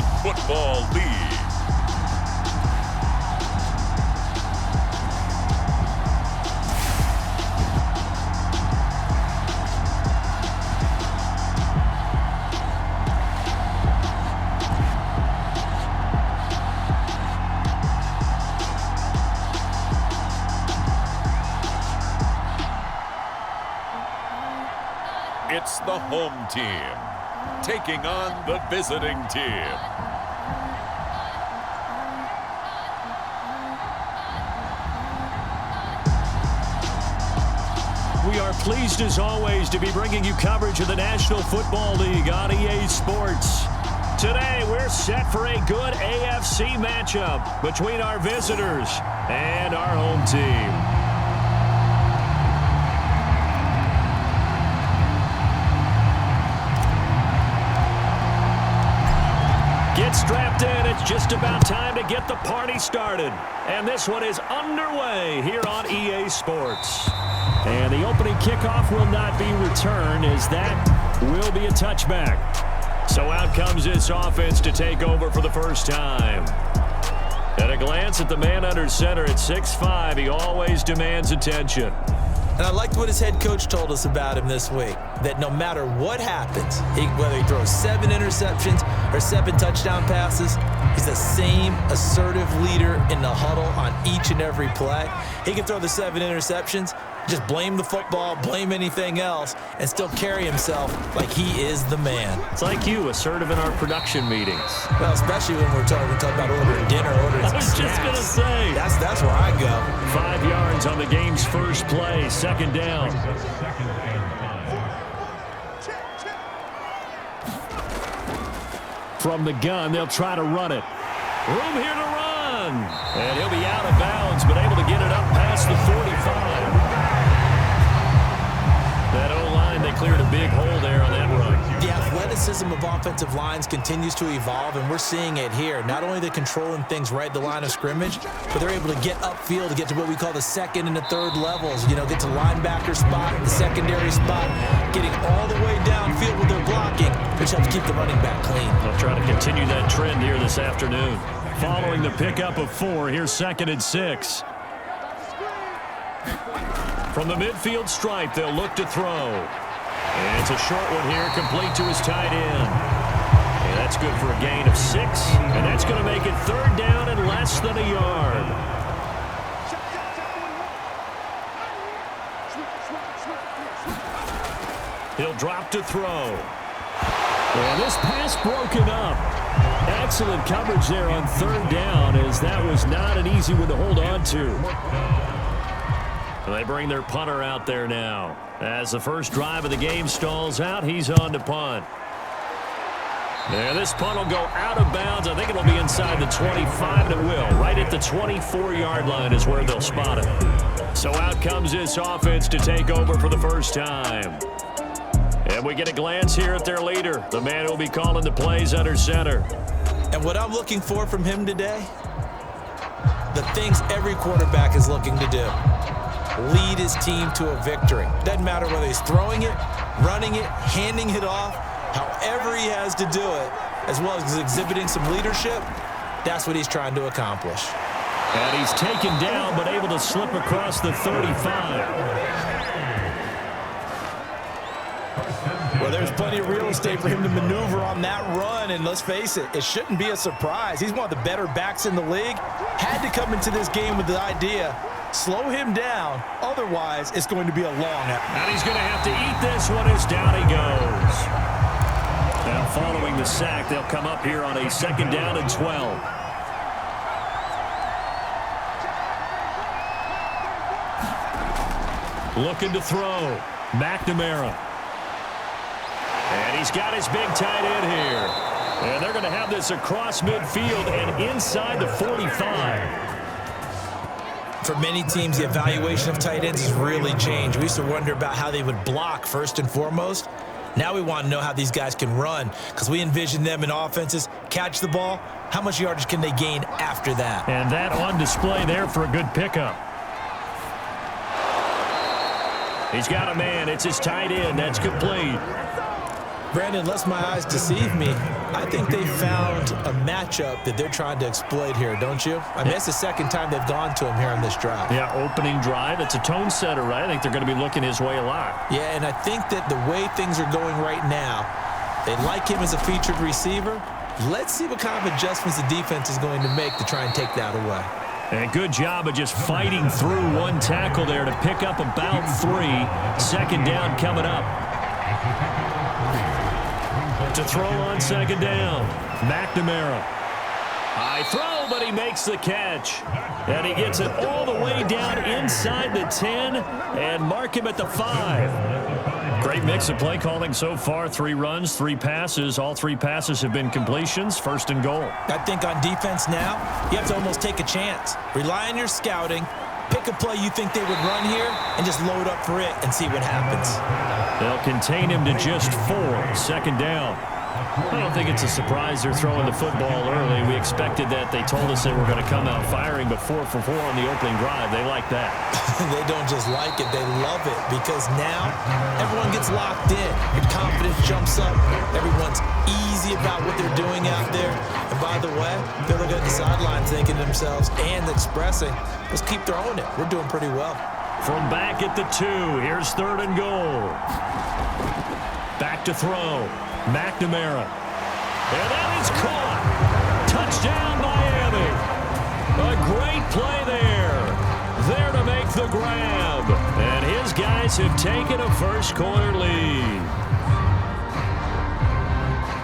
National Football League. It's the home team taking on the visiting team. We are pleased as always to be bringing you coverage of the National Football League on EA Sports. Today we're set for a good AFC matchup between our visitors and our home team. Get strapped in. It's just about time to get the party started. And this one is underway here on EA Sports. And the opening kickoff will not be returned, as that will be a touchback. So out comes this offense to take over for the first time. At a glance at the man under center at 6'5", he always demands attention. And I liked what his head coach told us about him this week, that no matter what happens, whether he throws 7 interceptions or 7 touchdown passes, he's the same assertive leader in the huddle on each and every play. He can throw the 7 interceptions, just blame the football, blame anything else, and still carry himself like he is the man. It's like you, assertive in our production meetings. Well, especially when we're talking about ordering dinner, ordering I was just going to say. That's where I go. 5 yards on the game's first play, second down. From the gun, they'll try to run it. Room here to run. And he'll be out of bounds, but able to get it up past the 45. That O-line, they cleared a big hole there on that run. The athleticism of offensive lines continues to evolve, and we're seeing it here. Not only they're controlling things right at the line of scrimmage, but they're able to get upfield to get to what we call the second and the third levels. You know, get to linebacker spot, the secondary spot, getting all the way downfield with their blocking, which helps keep the running back clean. They'll try to continue that trend here this afternoon. Following the pickup of 4, here's 2nd and 6. From the midfield stripe, they'll look to throw. And it's a short one here, complete to his tight end. And that's good for a gain of 6. And that's going to make it 3rd down and less than a yard. He'll drop to throw. And this pass broken up. Excellent coverage there on 3rd down, as that was not an easy one to hold on to. They bring their punter out there now. As the first drive of the game stalls out, he's on to punt. And this punt will go out of bounds. I think it'll be inside the 25, and it will. Right at the 24-yard line is where they'll spot it. So out comes this offense to take over for the first time. And we get a glance here at their leader, the man who will be calling the plays under center. And what I'm looking for from him today, the things every quarterback is looking to do. Lead his team to a victory. Doesn't matter whether he's throwing it, running it, handing it off, however he has to do it, as well as exhibiting some leadership, that's what he's trying to accomplish. And he's taken down, but able to slip across the 35. Well, there's plenty of real estate for him to maneuver on that run, and let's face it, it shouldn't be a surprise. He's one of the better backs in the league. Had to come into this game with the idea, slow him down, otherwise it's going to be a long effort. And he's going to have to eat this one as down he goes. Now following the sack, they'll come up here on a 2nd down and 12. Looking to throw. McNamara. And he's got his big tight end here. And they're going to have this across midfield and inside the 45. For many teams, the evaluation of tight ends has really changed. We used to wonder about how they would block first and foremost. Now we want to know how these guys can run, because we envision them in offenses, catch the ball, how much yardage can they gain after that? And that on display there for a good pickup. He's got a man. It's his tight end. That's complete. Brandon, unless my eyes deceive me, I think they found a matchup that they're trying to exploit here, don't you? I mean, it's the second time they've gone to him here on this drive. Yeah, opening drive. It's a tone setter, right? I think they're going to be looking his way a lot. Yeah, and I think that the way things are going right now, they like him as a featured receiver. Let's see what kind of adjustments the defense is going to make to try and take that away. And good job of just fighting through one tackle there to pick up about 3. Second down coming up. To throw on second down, McNamara. High throw, but he makes the catch. And he gets it all the way down inside the 10 and mark him at the 5. Great mix of play calling so far. 3 runs, 3 passes. All 3 passes have been completions. First and goal. I think on defense now, you have to almost take a chance. Rely on your scouting. Pick a play you think they would run here and just load up for it and see what happens. They'll contain him to just 4. Second down. I don't think it's a surprise they're throwing the football early. We expected that. They told us they were going to come out firing, but 4 for 4 on the opening drive. They like that. They don't just like it. They love it because now everyone gets locked in. Your confidence jumps up. Everyone's easy about what they're doing out there. And by the way, they're looking at the sidelines thinking to themselves and expressing, let's keep throwing it. We're doing pretty well. From back at the 2, here's third and goal. Back to throw. McNamara. And that is caught. Touchdown, Miami. A great play there. There to make the grab. And his guys have taken a first-quarter lead.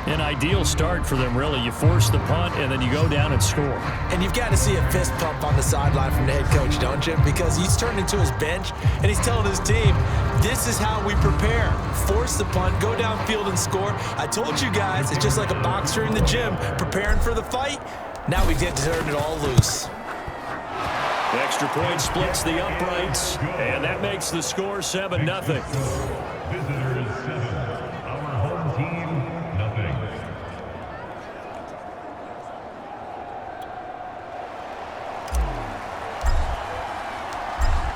An ideal start for them, really. You force the punt, and then you go down and score. And you've got to see a fist pump on the sideline from the head coach, don't you? Because he's turned into his bench, and he's telling his team, this is how we prepare. Force the punt, go downfield and score. I told you guys, it's just like a boxer in the gym, preparing for the fight. Now we get to turn it all loose. The extra point splits the uprights, and that makes the score 7-0. Visitors 7, our home team 0.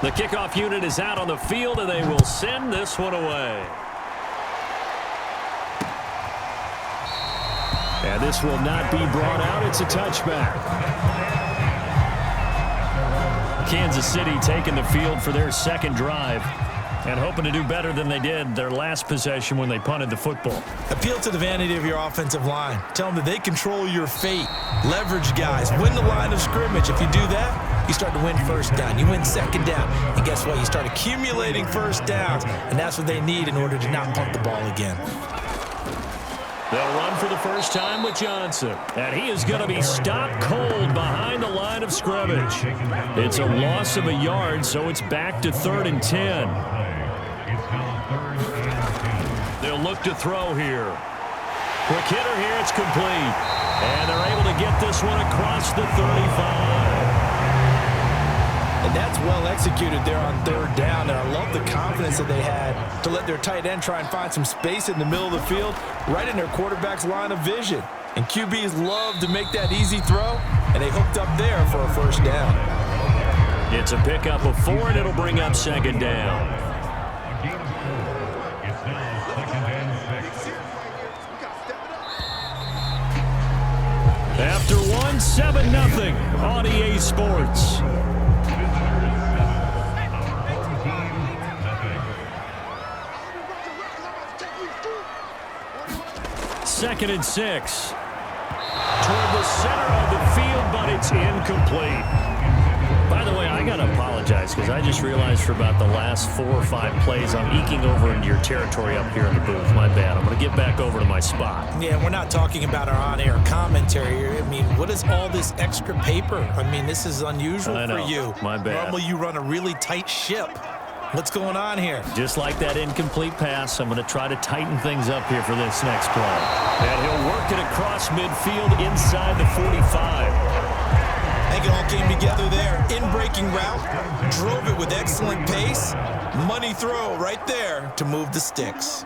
The kickoff unit is out on the field, and they will send this one away. And this will not be brought out. It's a touchback. Kansas City taking the field for their second drive and hoping to do better than they did their last possession when they punted the football. Appeal to the vanity of your offensive line. Tell them that they control your fate. Leverage guys. Win the line of scrimmage. If you do that, you start to win first down. You win second down. And guess what? You start accumulating first downs. And that's what they need in order to not punt the ball again. They'll run for the first time with Johnson. And he is going to be stopped cold behind the line of scrimmage. It's a loss of a yard, so it's back to 3rd and 10. They'll look to throw here. Quick hitter here, it's complete. And they're able to get this one across the 35. And that's well executed there on 3rd down. And I love the confidence that they had to let their tight end try and find some space in the middle of the field, right in their quarterback's line of vision. And QBs love to make that easy throw, and they hooked up there for a first down. It's a pickup of 4, and it'll bring up second down. After 1, 7-0 on EA Sports. Second and 6. Toward the center of the field, but it's incomplete. By the way, I got to apologize because I just realized for about the last 4 or 5 plays, I'm eking over into your territory up here in the booth. My bad. I'm going to get back over to my spot. Yeah, we're not talking about our on-air commentary here. I mean, what is all this extra paper? I mean, this is unusual for you. My bad. Normally you run a really tight ship. What's going on here? Just like that incomplete pass, I'm going to try to tighten things up here for this next play. And he'll work it across midfield inside the 45. I think it all came together there. In-breaking route, drove it with excellent pace. Money throw right there to move the sticks.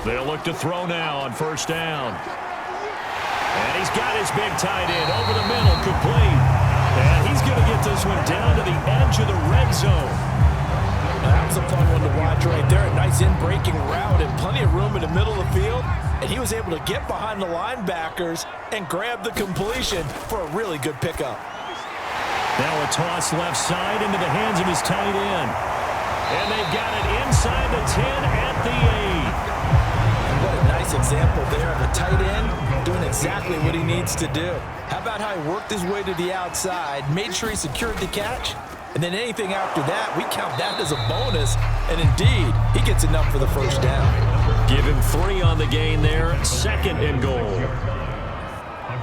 They'll look to throw now on first down. And he's got his big tight end over the middle, complete. And he's going to get this one down to the edge of the red zone. That was a fun one to watch right there. A nice in-breaking route and plenty of room in the middle of the field. and he was able to get behind the linebackers and grab the completion for a really good pickup. Now a toss left side into the hands of his tight end. And they've got it inside the 10 at the 8. What a nice example there of a tight end doing exactly what he needs to do. How about how he worked his way to the outside, made sure he secured the catch, and then anything after that, we count that as a bonus. And indeed, he gets enough for the first down. Give him 3 on the gain there, 2nd and goal. A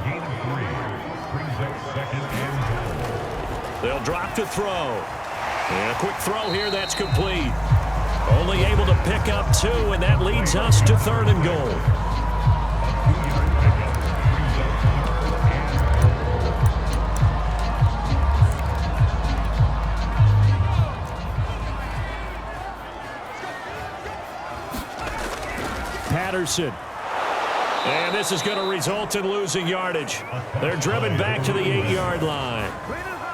gain of 3 brings up 2nd and goal. They'll drop to throw. And a quick throw here, that's complete. Only able to pick up 2, and that leads us to 3rd and goal. Patterson. And this is going to result in losing yardage. They're driven back to the 8-yard line.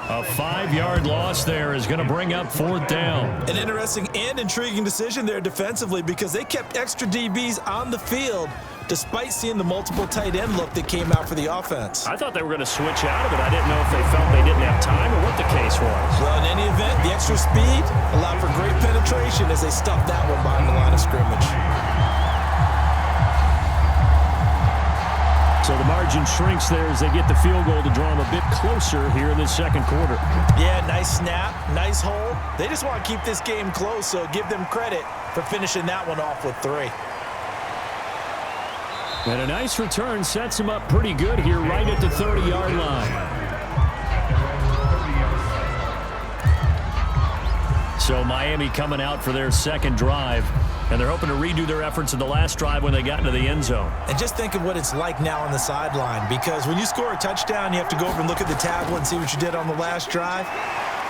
A 5-yard loss there is going to bring up 4th down. An interesting and intriguing decision there defensively because they kept extra DBs on the field despite seeing the multiple tight end look that came out for the offense. I thought they were going to switch out of it. I didn't know if they felt they didn't have time or what the case was. Well, in any event, the extra speed allowed for great penetration as they stuffed that one behind the line of scrimmage. So the margin shrinks there as they get the field goal to draw them a bit closer here in the 2nd quarter. Yeah, nice snap, nice hold. They just want to keep this game close, so give them credit for finishing that one off with 3. And a nice return sets them up pretty good here right at the 30-yard line. So Miami coming out for their 2nd drive. And they're hoping to redo their efforts in the last drive when they got into the end zone. And just think of what it's like now on the sideline, because when you score a touchdown, you have to go over and look at the tablet and see what you did on the last drive.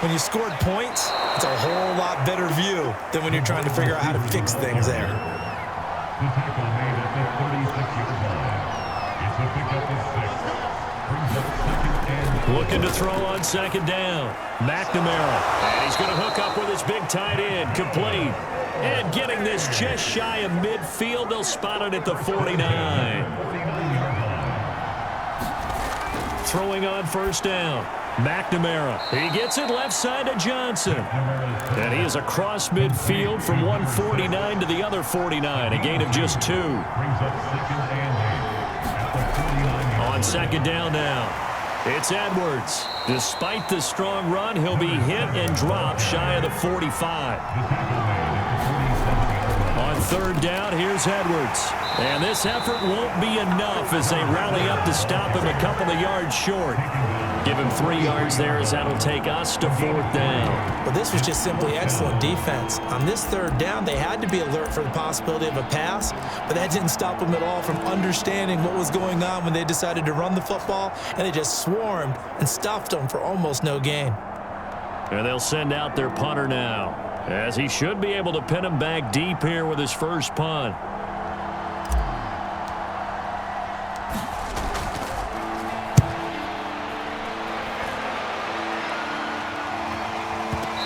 When you scored points, it's a whole lot better view than when you're trying to figure out how to fix things there. The tackle made at the 36-yard line. It's a pickup of 6. Brings up 2nd and goal. Looking to throw on 2nd down. McNamara. And he's going to hook up with his big tight end. Complete. And getting this just shy of midfield, they'll spot it at the 49. Throwing on 1st down. McNamara. He gets it left side to Johnson. And he is across midfield from 149 to the other 49. A gain of just 2. Brings up 2nd and 8 at the 49. On 2nd down now. It's Edwards. Despite the strong run, he'll be hit and dropped shy of the 45. On 3rd down, here's Edwards. And this effort won't be enough as they rally up to stop him a couple of yards short. Give him 3 yards there as that'll take us to 4th down. Well, this was just simply excellent defense. On this 3rd down, they had to be alert for the possibility of a pass, but that didn't stop them at all from understanding what was going on when they decided to run the football, and they just swarmed and stuffed them for almost no gain. And they'll send out their punter now, as he should be able to pin him back deep here with his first punt.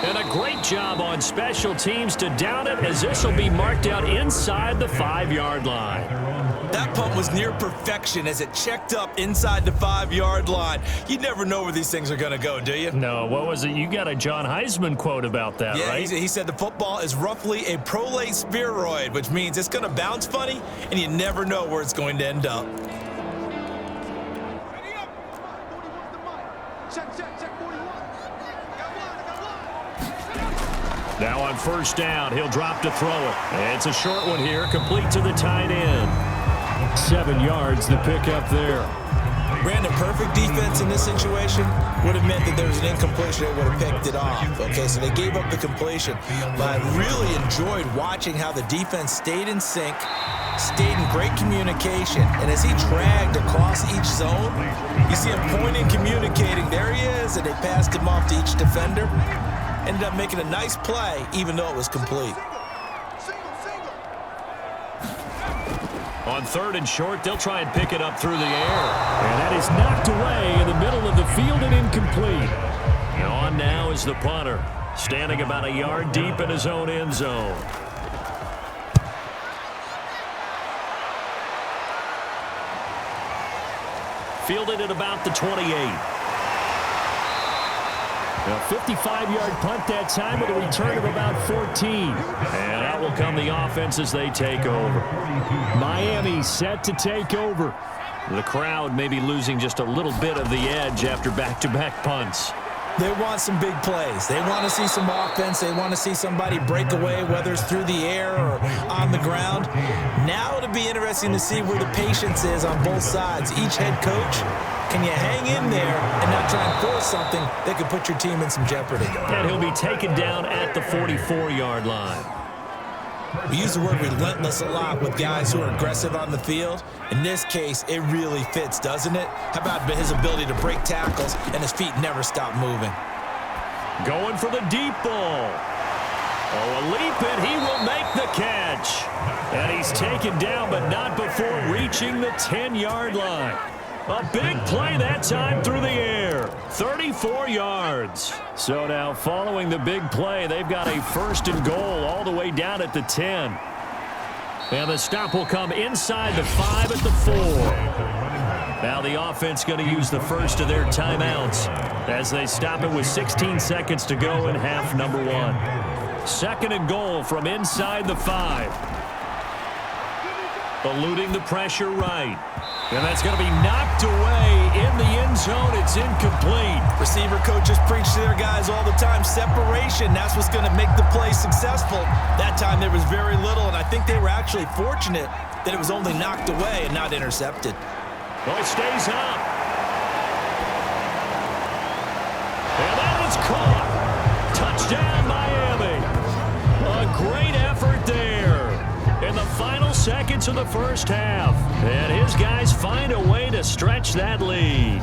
And a great job on special teams to down it, as this will be marked out inside the 5-yard line. That punt was near perfection as it checked up inside the 5-yard line. You never know where these things are going to go, do you? No, what was it? You got a John Heisman quote about that, yeah, right? He said the football is roughly a prolate spheroid, which means it's going to bounce funny, and you never know where it's going to end up. Now on 1st down, he'll drop to throw it. It's a short one here, complete to the tight end. 7 yards, the pickup there. Brandon, perfect defense in this situation would have meant that there was an incompletion. They would have picked it off. Okay, so they gave up the completion. But I really enjoyed watching how the defense stayed in sync, stayed in great communication. And as he dragged across each zone, you see him pointing, communicating. There he is, and they passed him off to each defender. Ended up making a nice play, even though it was complete. On 3rd and short, they'll try and pick it up through the air. And that is knocked away in the middle of the field and incomplete. And on now is the punter, standing about a yard deep in his own end zone. fielded at about the 28. A 55-yard punt that time with a return of about 14. And out will come the offense as they take over. Miami set to take over. The crowd may be losing just a little bit of the edge after back-to-back punts. They want some big plays. They want to see some offense. They want to see somebody break away, whether it's through the air or on the ground. Now it'll be interesting to see where the patience is on both sides. Each head coach, can you hang in there and not try and force something that could put your team in some jeopardy? And he'll be taken down at the 44-yard line. We use the word relentless a lot with guys who are aggressive on the field. In this case, it really fits, doesn't it? How about his ability to break tackles and his feet never stop moving? Going for the deep ball. Oh, a leap, and he will make the catch. And he's taken down, but not before reaching the 10-yard line. A big play that time through the air. 34 yards. So now following the big play, they've got a 1st and goal all the way down at the 10. And the stop will come inside the 5 at the 4. Now the offense going to use the first of their timeouts as they stop it with 16 seconds to go in half number 1. 2nd and goal from inside the 5. Eluding the pressure right. And that's going to be knocked away in the end zone. It's incomplete. Receiver coaches preach to their guys all the time. Separation, that's what's going to make the play successful. That time there was very little, and I think they were actually fortunate that it was only knocked away and not intercepted. Well, it stays up. And that is caught. Touchdown, Miami. A great effort there in the final seconds of the first half. And his guys find a way to stretch that lead.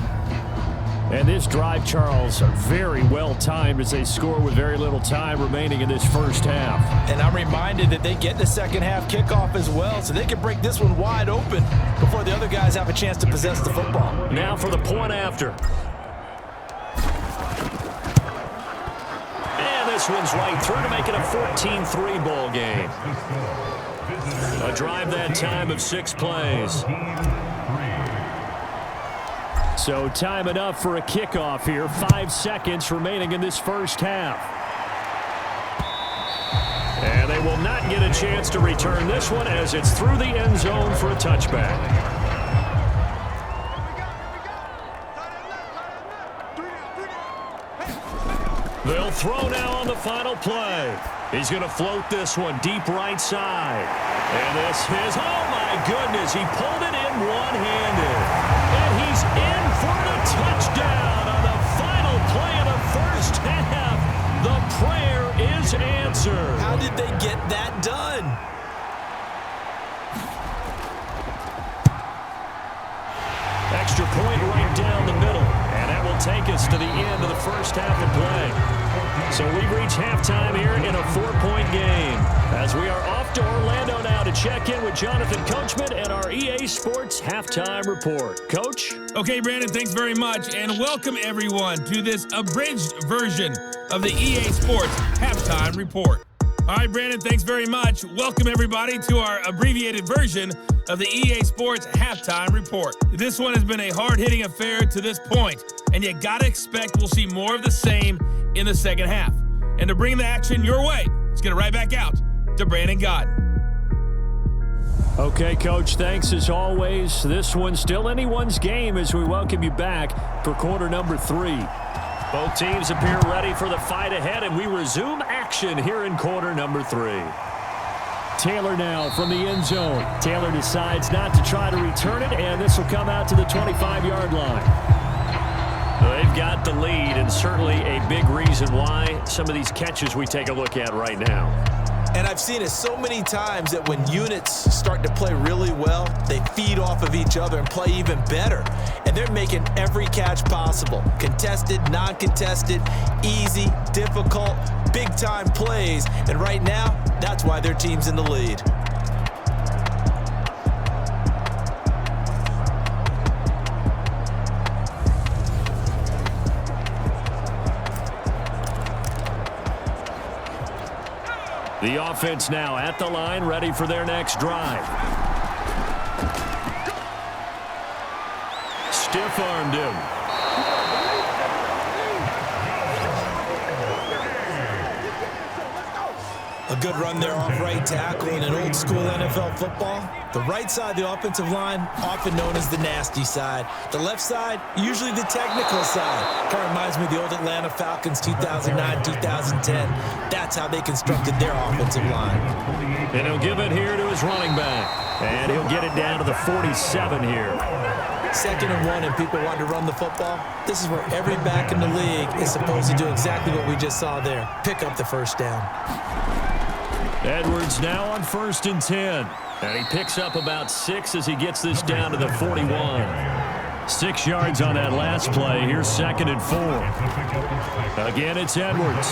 And this drive, Charles, very well timed as they score with very little time remaining in this first half. And I'm reminded that they get the second half kickoff as well, so they can break this one wide open before the other guys have a chance to possess the football. Now for the point after. And this one's right through to make it a 14-3 ball game. A drive that time of 6 plays. So time enough for a kickoff here. 5 seconds remaining in this first half. And they will not get a chance to return this one as it's through the end zone for a touchback. They'll throw now on the final play. He's going to float this one deep right side. And this is, oh my goodness, he pulled it in one-handed. And he's in for the touchdown on the final play of the first half. The prayer is answered. How did they get that done? Extra point right down the middle. And that will take us to the end of the first half of play. So we've reached halftime here in a 4-point game. As we are off to Orlando now to check in with Jonathan Coachman and our EA Sports Halftime Report. Coach? Okay, Brandon, thanks very much. And welcome, everyone, to this abridged version of the EA Sports Halftime Report. All right, Brandon, thanks very much. Welcome, everybody, to our abbreviated version of the EA Sports Halftime Report. This one has been a hard-hitting affair to this point, and you got to expect we'll see more of the same in the second half. And to bring the action your way, let's get it right back out to Brandon Gaudin. Okay, Coach, thanks as always. This one's still anyone's game as we welcome you back for quarter number 3. Both teams appear ready for the fight ahead, and we resume action here in quarter number 3. Taylor now from the end zone. Taylor decides not to try to return it, and this will come out to the 25-yard line. They've got the lead, and certainly a big reason why some of these catches we take a look at right now. And I've seen it so many times that when units start to play really well, they feed off of each other and play even better. And they're making every catch possible. Contested, non-contested, easy, difficult, big-time plays. And right now, that's why their team's in the lead. The offense now at the line, ready for their next drive. stiff-armed him. A good run there off right tackle in an old-school NFL football. The right side, the offensive line, often known as the nasty side. The left side, usually the technical side. Kind of reminds me of the old Atlanta Falcons 2009, 2010. That's how they constructed their offensive line. And he'll give it here to his running back. And he'll get it down to the 47 here. 2nd and 1, and people want to run the football. This is where every back in the league is supposed to do exactly what we just saw there. Pick up the first down. Edwards now on 1st and 10. And he picks up about 6 as he gets this down to the 41. 6 yards on that last play. Here's 2nd and 4. Again, it's Edwards.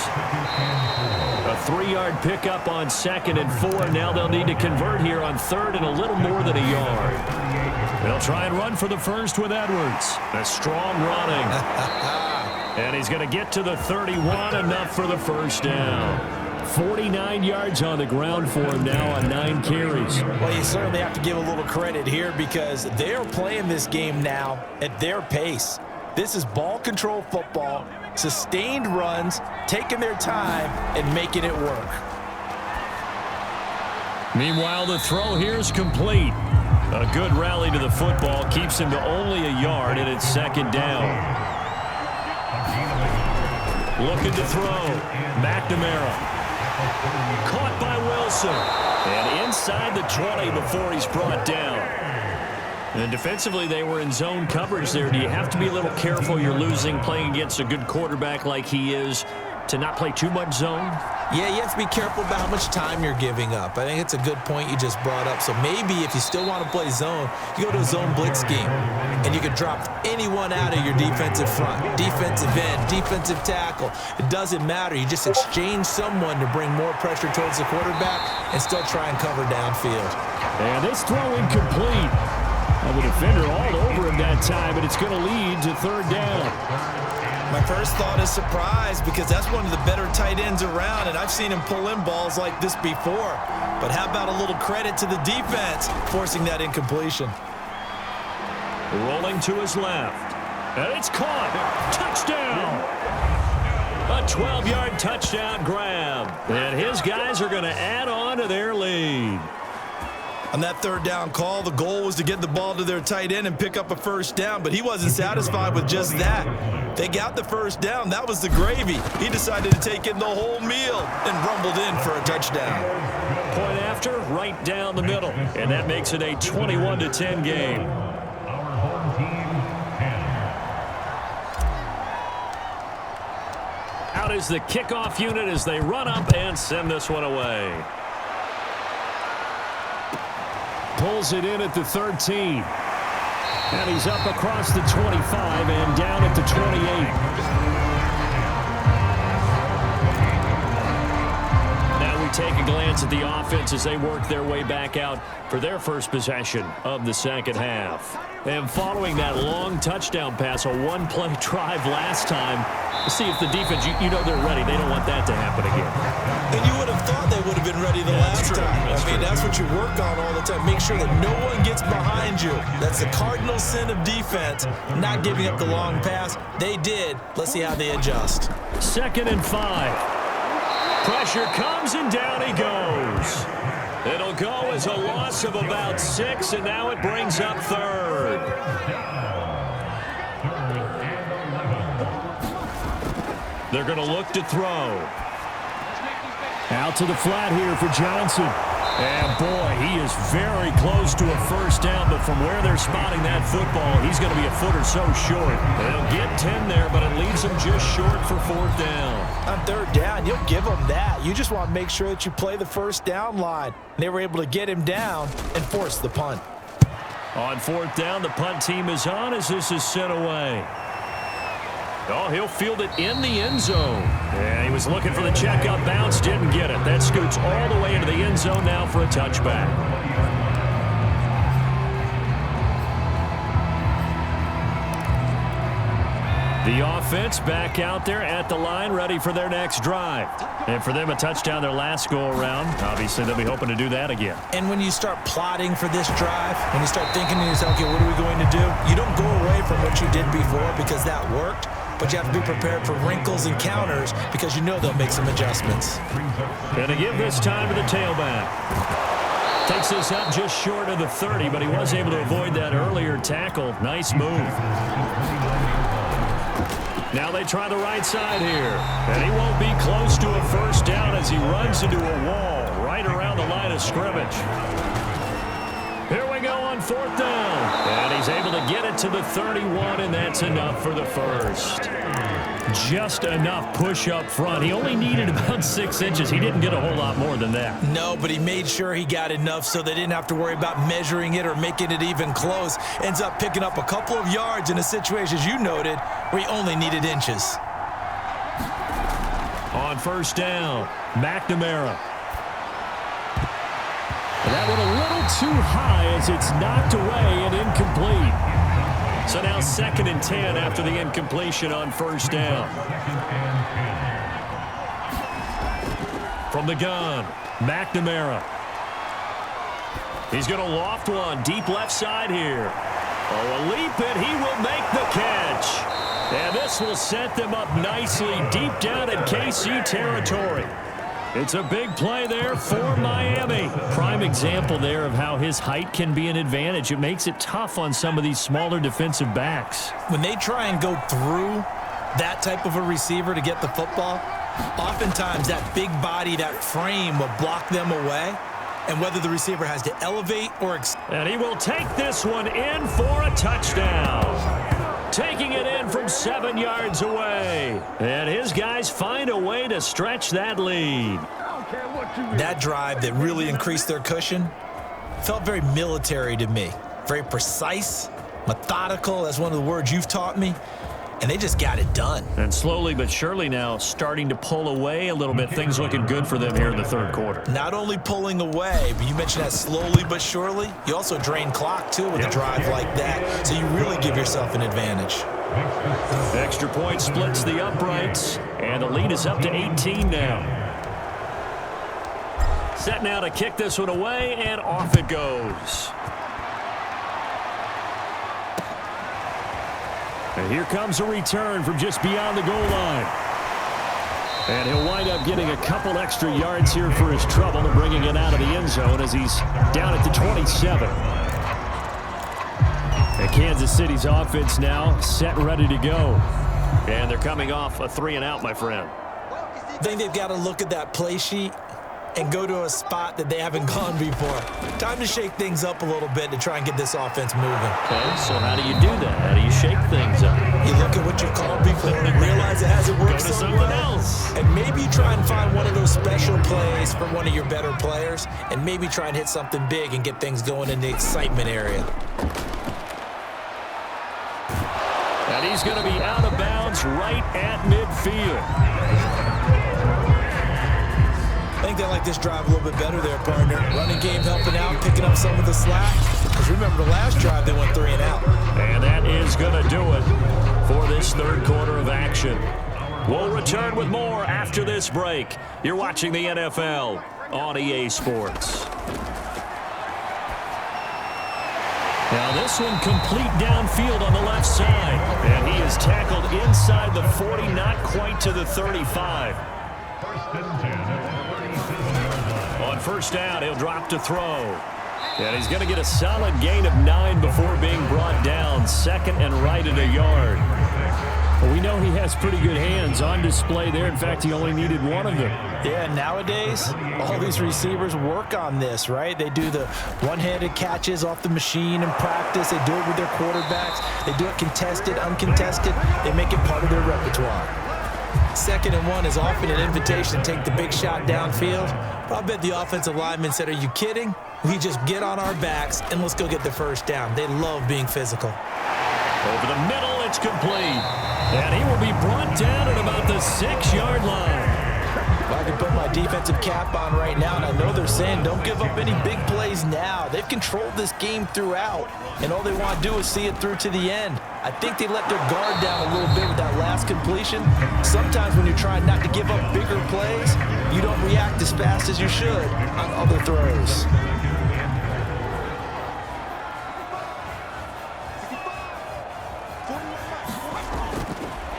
A 3-yard pickup on 2nd and 4. Now they'll need to convert here on 3rd and a little more than a yard. They'll try and run for the first with Edwards. A strong running. And he's going to get to the 31, enough for the first down. 49 yards on the ground for him now on 9 carries. Well, you certainly have to give a little credit here because they're playing this game now at their pace. This is ball control football, sustained runs, taking their time, and making it work. Meanwhile, the throw here is complete. A good rally to the football keeps him to only a yard, and it's 2nd down. Looking to throw. McNamara. Caught by Wilson. And inside the 20 before he's brought down. And defensively, they were in zone coverage there. Do you have to be a little careful? You're losing playing against a good quarterback like he is to not play too much zone? Yeah, you have to be careful about how much time you're giving up. I think it's a good point you just brought up. So maybe if you still want to play zone, you go to a zone blitz scheme, and you can drop anyone out of your defensive front, defensive end, defensive tackle. It doesn't matter. You just exchange someone to bring more pressure towards the quarterback and still try and cover downfield. And this throw incomplete. The defender all over him that time, but it's going to lead to 3rd down. My first thought is surprise because that's one of the better tight ends around, and I've seen him pull in balls like this before. But how about a little credit to the defense forcing that incompletion? Rolling to his left. And it's caught. Touchdown. A 12-yard touchdown grab. And his guys are going to add on to their lead. On that 3rd down call, the goal was to get the ball to their tight end and pick up a first down, but he wasn't satisfied with just that. They got the first down. That was the gravy. He decided to take in the whole meal and rumbled in for a touchdown. Point after, right down the middle. And that makes it a 21-10 game. Our home team, 10. Out is the kickoff unit as they run up and send this one away. Pulls it in at the 13. And he's up across the 25 and down at the 28. Take a glance at the offense as they work their way back out for their first possession of the second half. And following that long touchdown pass, a one-play drive last time, to see if the defense, you know they're ready. They don't want that to happen again. And you would have thought they would have been ready the last time. That's what you work on all the time. Make sure that no one gets behind you. That's the cardinal sin of defense, not giving up the long pass. They did. Let's see how they adjust. 2nd and 5. Pressure comes, and down he goes. It'll go as a loss of about 6, and now it brings up 3rd. They're going to look to throw. Out to the flat here for Johnson. And boy, he is very close to a first down, but from where they're spotting that football, he's going to be a foot or so short. They'll get 10 there, but it leaves him just short for 4th down. On 3rd down, you'll give them that. You just want to make sure that you play the first down line. They were able to get him down and force the punt. On 4th down, the punt team is on as this is sent away. Oh, he'll field it in the end zone. And he was looking for the checkup bounce, didn't get it. That scoots all the way into the end zone now for a touchback. The offense back out there at the line, ready for their next drive. And for them, a touchdown their last go-around. Obviously, they'll be hoping to do that again. And when you start plotting for this drive, when you start thinking to yourself, okay, what are we going to do? You don't go away from what you did before because that worked, but you have to be prepared for wrinkles and counters because you know they'll make some adjustments. Going to give this time to the tailback. Takes this up just short of the 30, but he was able to avoid that earlier tackle. Nice move. Now they try the right side here, and he won't be close to a first down as he runs into a wall right around the line of scrimmage. Here we go on fourth down, and he's able to get it to the 31, and that's enough for the first. Just enough push up front. He only needed about 6 inches. He didn't get a whole lot more than that. No, but he made sure he got enough so they didn't have to worry about measuring it or making it even close. Ends up picking up a couple of yards in a situation, as you noted, where he only needed inches. On first down, McNamara. That one a little too high as it's knocked away and incomplete. So now 2nd and 10 after the incompletion on first down. From the gun, McNamara. He's going to loft one deep left side here. Oh, a leap and he will make the catch. And this will set them up nicely deep down in KC territory. It's a big play there for Miami. Prime example there of how his height can be an advantage. It makes it tough on some of these smaller defensive backs. When they try and go through that type of a receiver to get the football, oftentimes that big body, that frame will block them away. And whether the receiver has to elevate or and he will take this one in for a touchdown. Taking it in from 7 yards away. And his guys find a way to stretch that lead. That drive that really increased their cushion felt very military to me. Very precise, methodical, that's one of the words you've taught me. And they just got it done. And slowly but surely now starting to pull away a little bit. Things looking good for them here in the third quarter. Not only pulling away, but you mentioned that slowly but surely. You also drain clock, too, with a drive like that. So you really give yourself an advantage. Extra point splits the uprights. And the lead is up to 18 now. Set now to kick this one away, and off it goes. And here comes a return from just beyond the goal line. And he'll wind up getting a couple extra yards here for his trouble and bringing it out of the end zone as he's down at the 27. And Kansas City's offense now set ready to go. And they're coming off a 3-and-out, my friend. I think they've got to look at that play sheet and go to a spot that they haven't gone before. Time to shake things up a little bit to try and get this offense moving. Okay, so how do you do that? How do you shake things up? You look at what you've called before and realize it hasn't worked so well. Else. And maybe try and find one of those special plays from one of your better players and maybe try and hit something big and get things going in the excitement area. And he's going to be out of bounds right at midfield. I think they like this drive a little bit better there, partner. Running game helping out, picking up some of the slack. Because remember the last drive, they went 3-and-out. And that is going to do it for this third quarter of action. We'll return with more after this break. You're watching the NFL on EA Sports. Now this one complete downfield on the left side. And he is tackled inside the 40, not quite to the 35. On first down, he'll drop to throw. And he's going to get a solid gain of 9 before being brought down. 2nd and right at a yard. Well, we know he has pretty good hands on display there. In fact, he only needed one of them. Yeah, nowadays, all these receivers work on this, right? They do the one-handed catches off the machine in practice. They do it with their quarterbacks. They do it contested, uncontested. They make it part of their repertoire. 2nd and 1 is often an invitation to take the big shot downfield. But I bet the offensive lineman said, are you kidding? We just get on our backs and let's go get the first down. They love being physical. Over the middle, it's complete. And he will be brought down at about the 6-yard line. Well, I can put my defensive cap on right now, and I know they're saying don't give up any big plays now. They've controlled this game throughout, and all they want to do is see it through to the end. I think they let their guard down a little bit with that last completion. Sometimes when you're trying not to give up bigger plays, you don't react as fast as you should on other throws.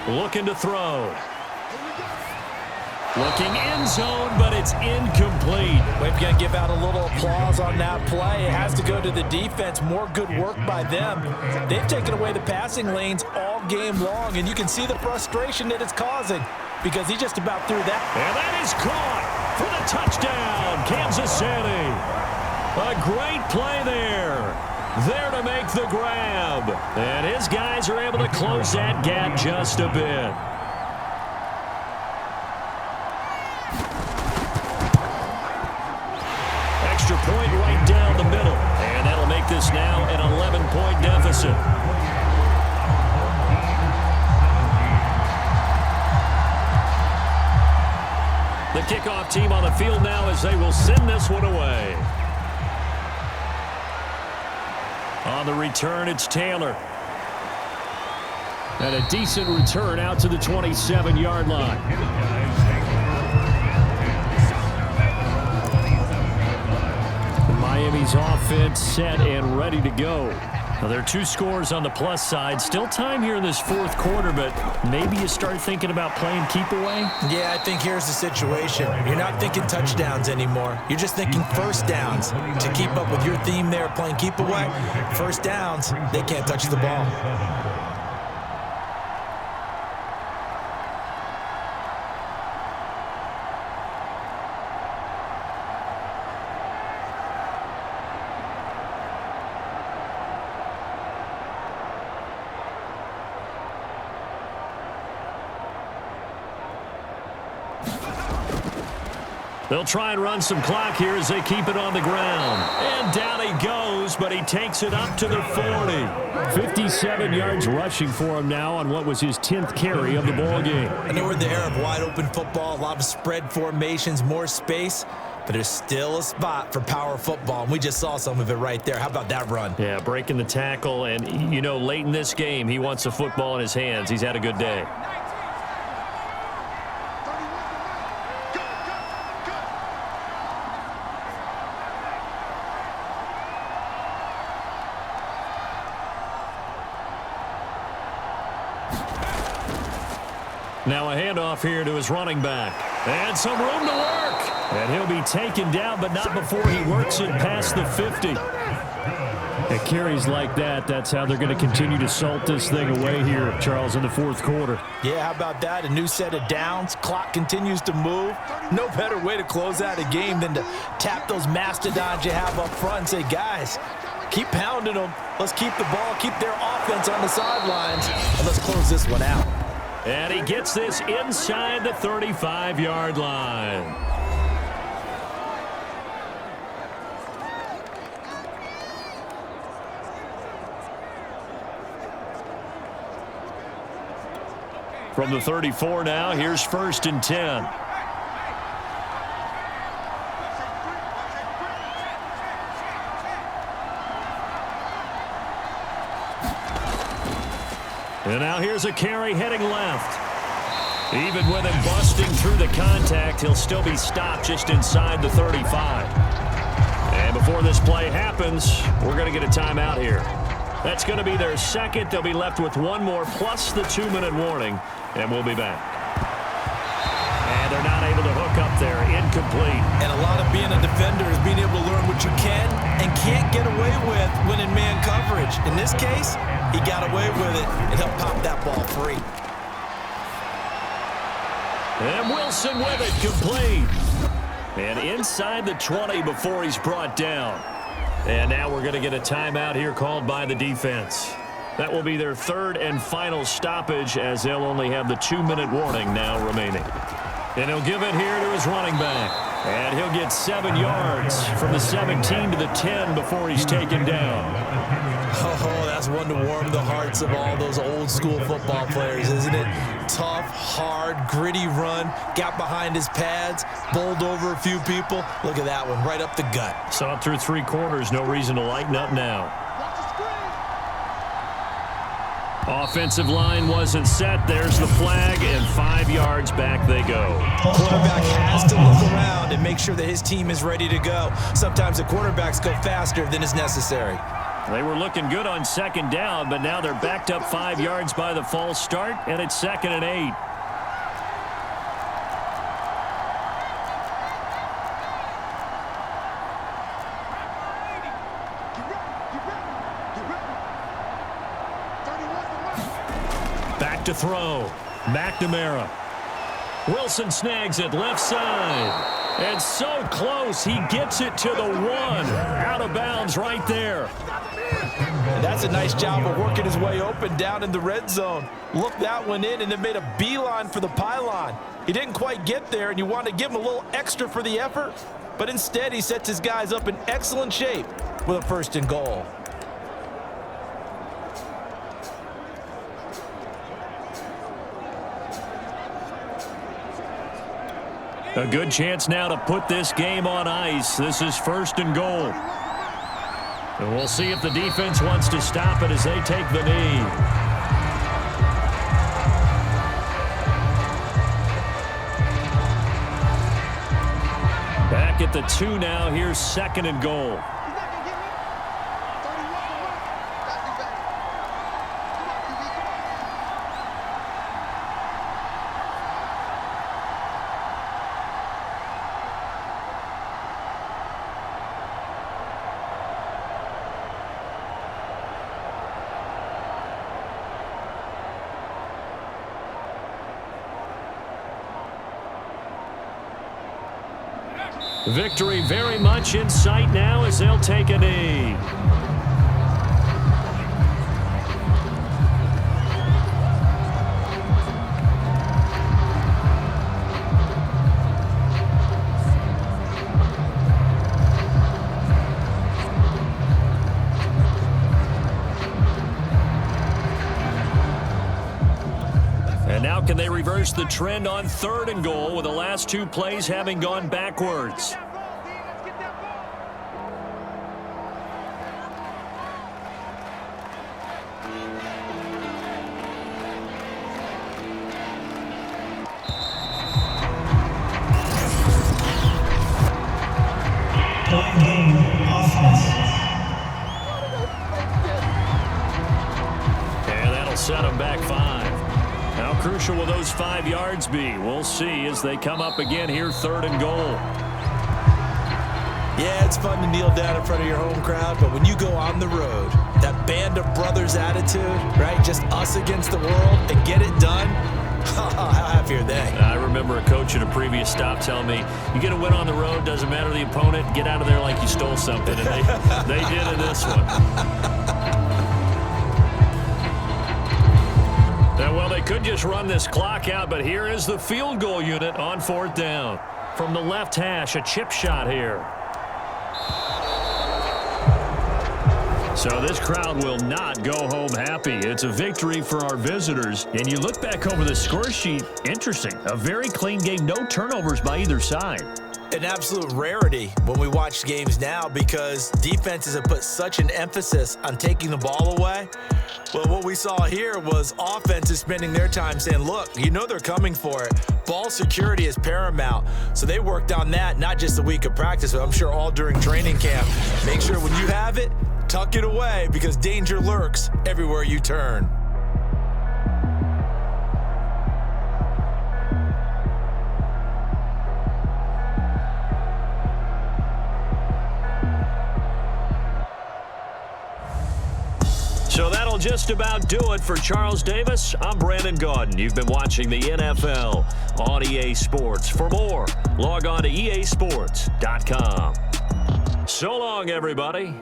looking to throw. Looking end zone, but it's incomplete. We're going to give out a little applause on that play. It has to go to the defense. More good work by them. They've taken away the passing lanes all game long, and you can see the frustration that it's causing because he just about threw that. And that is caught for the touchdown, Kansas City. A great play there. There to make the grab. And his guys are able to close that gap just a bit. Extra point right down the middle. And that'll make this now an 11-point deficit. The kickoff team on the field now as they will send this one away. On the return, it's Taylor. And a decent return out to the 27-yard line. Miami's offense set and ready to go. Now, there are 2 scores on the plus side. Still time here in this fourth quarter, but maybe you start thinking about playing keep away? Yeah, I think here's the situation. You're not thinking touchdowns anymore. You're just thinking first downs. To keep up with your theme there, playing keep away, first downs, they can't touch the ball. They'll try and run some clock here as they keep it on the ground. And down he goes, but he takes it up to the 40. 57 yards rushing for him now on what was his 10th carry of the ball game. I know we're in the era of wide open football, a lot of spread formations, more space, but there's still a spot for power football, and we just saw some of it right there. How about that run? Yeah, breaking the tackle, and, you know, late in this game, he wants the football in his hands. He's had a good day. Now a handoff here to his running back. And some room to work. And he'll be taken down, but not before he works it past the 50. It carries like that. That's how they're going to continue to salt this thing away here, Charles, in the fourth quarter. Yeah, how about that? A new set of downs. Clock continues to move. No better way to close out a game than to tap those mastodons you have up front and say, guys, keep pounding them. Let's keep the ball, keep their offense on the sidelines, and let's close this one out. And he gets this inside the 35-yard line. From the 34 now, here's 1st and 10. And now here's a carry heading left. Even with him busting through the contact, he'll still be stopped just inside the 35. And before this play happens, we're going to get a timeout here. That's going to be their second. They'll be left with one more plus the 2-minute warning, and we'll be back. And they're not able to hook up there. Incomplete. And a lot of being a defender is being able to learn what you can and can't get away with when in man coverage. In this case, he got away with it, and he'll pop that ball free. And Wilson with it, complete. And inside the 20 before he's brought down. And now we're going to get a timeout here called by the defense. That will be their third and final stoppage as they'll only have the 2-minute warning now remaining. And he'll give it here to his running back. And he'll get 7 yards from the 17 to the 10 before he's taken down. Oh, that's one to warm the hearts of all those old school football players, isn't it? Tough, hard, gritty run, got behind his pads, bowled over a few people. Look at that one, right up the gut. Saw it through 3 quarters, no reason to lighten up now. Offensive line wasn't set. There's the flag, and 5 yards back they go. Quarterback has to look around and make sure that his team is ready to go. Sometimes the quarterbacks go faster than is necessary. They were looking good on second down, but now they're backed up 5 yards by the false start, and it's 2nd and 8. Back to throw. McNamara. Wilson snags it left side. And so close, he gets it to the 1. Out of bounds right there. And that's a nice job of working his way open down in the red zone. Looked that one in and then made a beeline for the pylon. He didn't quite get there, and you want to give him a little extra for the effort. But instead, he sets his guys up in excellent shape with a 1st and goal. A good chance now to put this game on ice. This is 1st and goal. And we'll see if the defense wants to stop it as they take the knee. Back at the 2 now. Here's 2nd and goal. Victory very much in sight now as they'll take a knee. And now can they reverse the trend on 3rd and goal with the last 2 plays having gone backwards? And that'll set them back 5. How crucial will those 5 yards be? We'll see as they come up again here, 3rd and goal. Yeah, it's fun to kneel down in front of your home crowd, but when you go on the road, that band of brothers attitude, right? Just us against the world and get it done. How happy are they? I remember a coach at a previous stop telling me, you get a win on the road, doesn't matter the opponent, get out of there like you stole something. And they did in this one. Well, they could just run this clock out, but here is the field goal unit on 4th down. From the left hash, a chip shot here. So this crowd will not go home happy. It's a victory for our visitors. And you look back over the score sheet, interesting. A very clean game, no turnovers by either side. An absolute rarity when we watch games now because defenses have put such an emphasis on taking the ball away. Well, what we saw here was offenses spending their time saying, look, you know they're coming for it. Ball security is paramount. So they worked on that, not just a week of practice, but I'm sure all during training camp. Make sure when you have it, tuck it away because danger lurks everywhere you turn. So that'll just about do it for Charles Davis. I'm Brandon Gaudin. You've been watching the NFL on EA Sports. For more, log on to easports.com. So long, everybody.